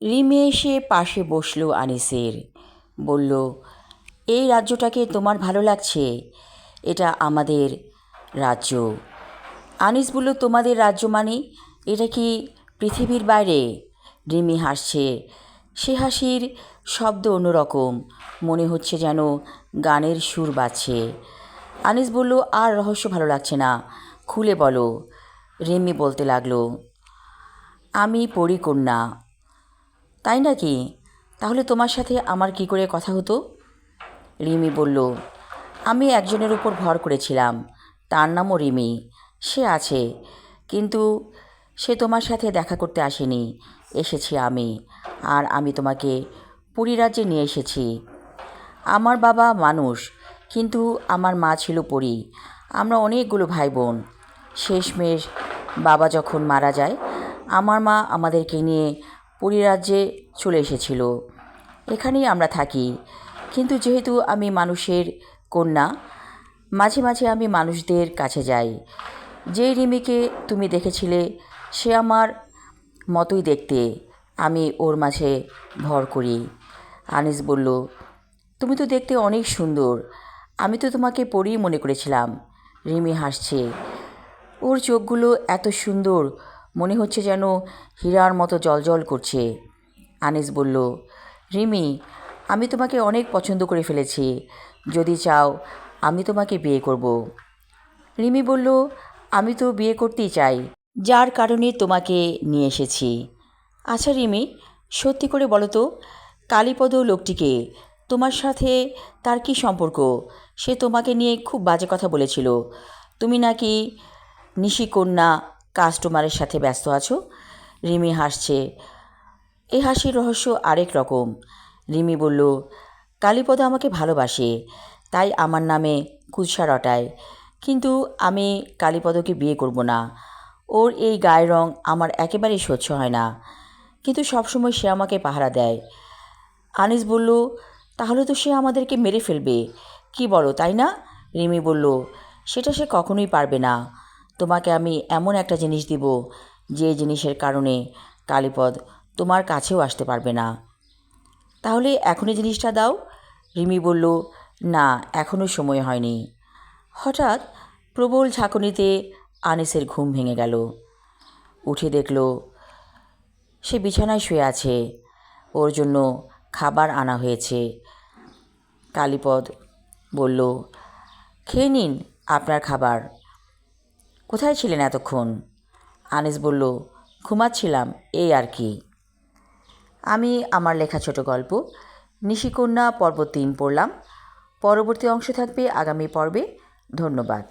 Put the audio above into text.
রিমি এসে পাশে বসল আনিসের। বলল, এই রাজ্যটাকে তোমার ভালো লাগছে? এটা আমাদের রাজ্য। আনিস বলল, তোমাদের রাজ্য মানে? এটা কি পৃথিবীর বাইরে? রিমি হাসছে। সে হাসির শব্দ অন্যরকম, মনে হচ্ছে যেন গানের সুর বাজছে। আনিস বলল, আর রহস্য ভালো লাগছে না, খুলে বলো। রিমি বলতে লাগলো, আমি পরিকন্যা। তাই নাকি? তাহলে তোমার সাথে আমার কি করে কথা হতো? রিমি বলল, আমি একজনের উপর ভর করেছিলাম, তার নামও রিমি। সে আছে, কিন্তু সে তোমার সাথে দেখা করতে আসেনি, এসেছি আমি। আর আমি তোমাকে পরীরাজ্যে নিয়ে এসেছি। আমার বাবা মানুষ, কিন্তু আমার মা ছিল পরী। আমরা অনেকগুলো ভাই বোন। শেষমেশ বাবা যখন মারা যায়, আমার মা আমাদেরকে নিয়ে পরীরাজ্যে চলে এসেছিল। এখানেই আমরা থাকি। কিন্তু যেহেতু আমি মানুষের কন্যা, মাঝে মাঝে আমি মানুষদের কাছে যাই। যেই রিমিকে তুমি দেখেছিলে, সে আমার মতোই দেখতে। আমি ওর মাঝে ভর করি। আনিস বলল, তুমি তো দেখতে অনেক সুন্দর। আমি তো তোমাকে পরেই মনে করেছিলাম। রিমি হাসছে। ওর চোখগুলো এত সুন্দর, মনে হচ্ছে যেন হীরার মতো জ্বলজ্বল করছে। আনিস বলল, রিমি, আমি তোমাকে অনেক পছন্দ করে ফেলেছি। যদি চাও আমি তোমাকে বিয়ে করব। রিমি বলল, আমি তো বিয়ে করতেই চাই, যার কারণে তোমাকে নিয়ে এসেছি। আচ্ছা রিমি, সত্যি করে বলো তো, কালীপদ লোকটিকে, তোমার সাথে তার কী সম্পর্ক? সে তোমাকে নিয়ে খুব বাজে কথা বলেছিল। তুমি নাকি নিশিকন্যা কাস্টমারের সাথে ব্যস্ত আছো। রিমি হাসছে। এই হাসির রহস্য আরেক রকম। রিমি বলল, কালীপদ আমাকে ভালোবাসে, তাই আমার নামে কুৎসা রটায়। কিন্তু আমি কালীপদকে বিয়ে করব না। ওর এই গায়ের রং আমার একেবারেই সহ্য হয় না। কিন্তু সবসময় সে আমাকে পাহারা দেয়। আনিস বলল, তাহলে তো সে আমাদেরকে মেরে ফেলবে, কি বলো, তাই না? রিমি বলল, সেটা সে কখনোই পারবে না। তোমাকে আমি এমন একটা জিনিস দিব, যে জিনিসের কারণে কালীপদ তোমার কাছেও আসতে পারবে না। তাহলে এখনই জিনিসটা দাও। রিমি বলল, না, এখনও সময় হয়নি। হঠাৎ প্রবল ঝাঁকুনিতে আনিসের ঘুম ভেঙে গেল। উঠে দেখল সে বিছানায় শুয়ে আছে। ওর জন্য খাবার আনা হয়েছে। কালীপদ বলল, খেয়ে নিন আপনার খাবার। কোথায় ছিলেন এতক্ষণ? আনিস বলল, ঘুমাচ্ছিলাম, এই আর কি। আমি আমার লেখা ছোট গল্প নিশিকন্যা পর্ব 3 পড়লাম। পরবর্তী অংশ থাকবে আগামী পর্বে। ধন্যবাদ।